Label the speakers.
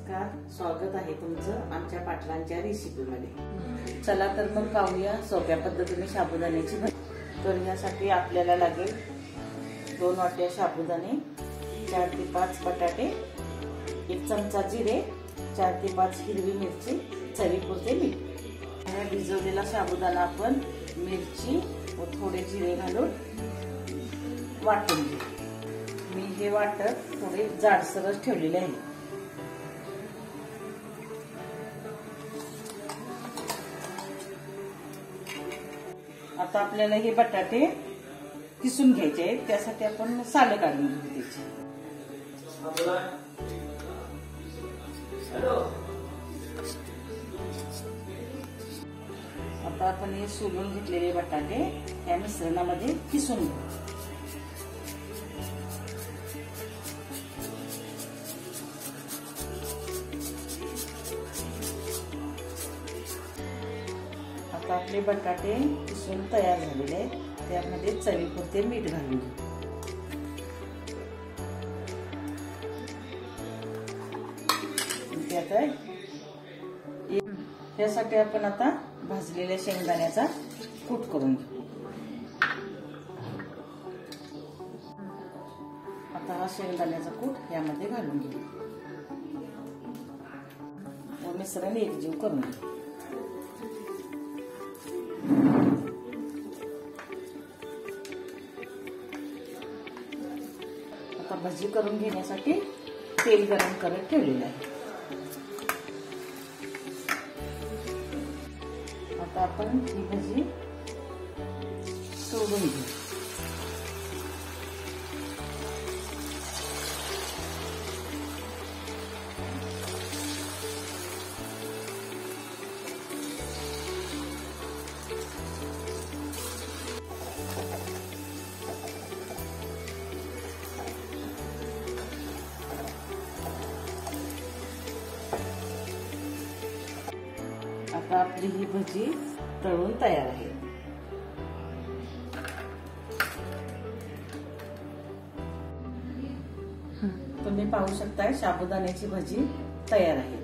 Speaker 1: नमस्कार, स्वागत आहे तुमचं आमच्या पाटलांच्या रेसिपीमध्ये। चला तर मग पाहूया सोप्या पद्धतीने साबुदाण्याची भाजी। तर यासाठी आपल्याला लागेल 2 वाट्या साबुदाणे, 4 ते 5 बटाटे, 1 चमचा जिरे, 4 ते 5 हिरवी मिरची, चवीपुरते मीठ। हा भिजवलेला साबुदाणा आपण मिरची व थोडे जिरे घालून वाटून घेऊ। मी हे वाटप थोडे जाडसरच ठेवलेले आहे। आता आपल्याला हे बटाटे किसून घ्यायचे आहेत, त्यासाठी आपण सालं काढून घेऊ त्याची। आता आपण हे सोलून घेतलेले बटाटे या मिश्रणामध्ये किसून घेऊ। आता आपले बटाटे किसून तयार झालेले आहेत, त्यामध्ये चवीपुरते मीठ घालून घेऊ। यासाठी आपण आता भाजलेल्या शेंगदाण्याचा कूट करून घेऊ। आता हा शेंगदाण्याचा कूट यामध्ये घालून घेऊ व मिश्रण एकजीव करून घेऊ। आता भाजी करून घेण्यासाठी तेल गरम करत ठेवलेलं आहे। आता आपण ही भाजी सोडून घेऊ। आता आपली ही भजी तळून तयार आहे। तुम्ही पाहू शकता साबुदाण्याची भजी तयार आहे।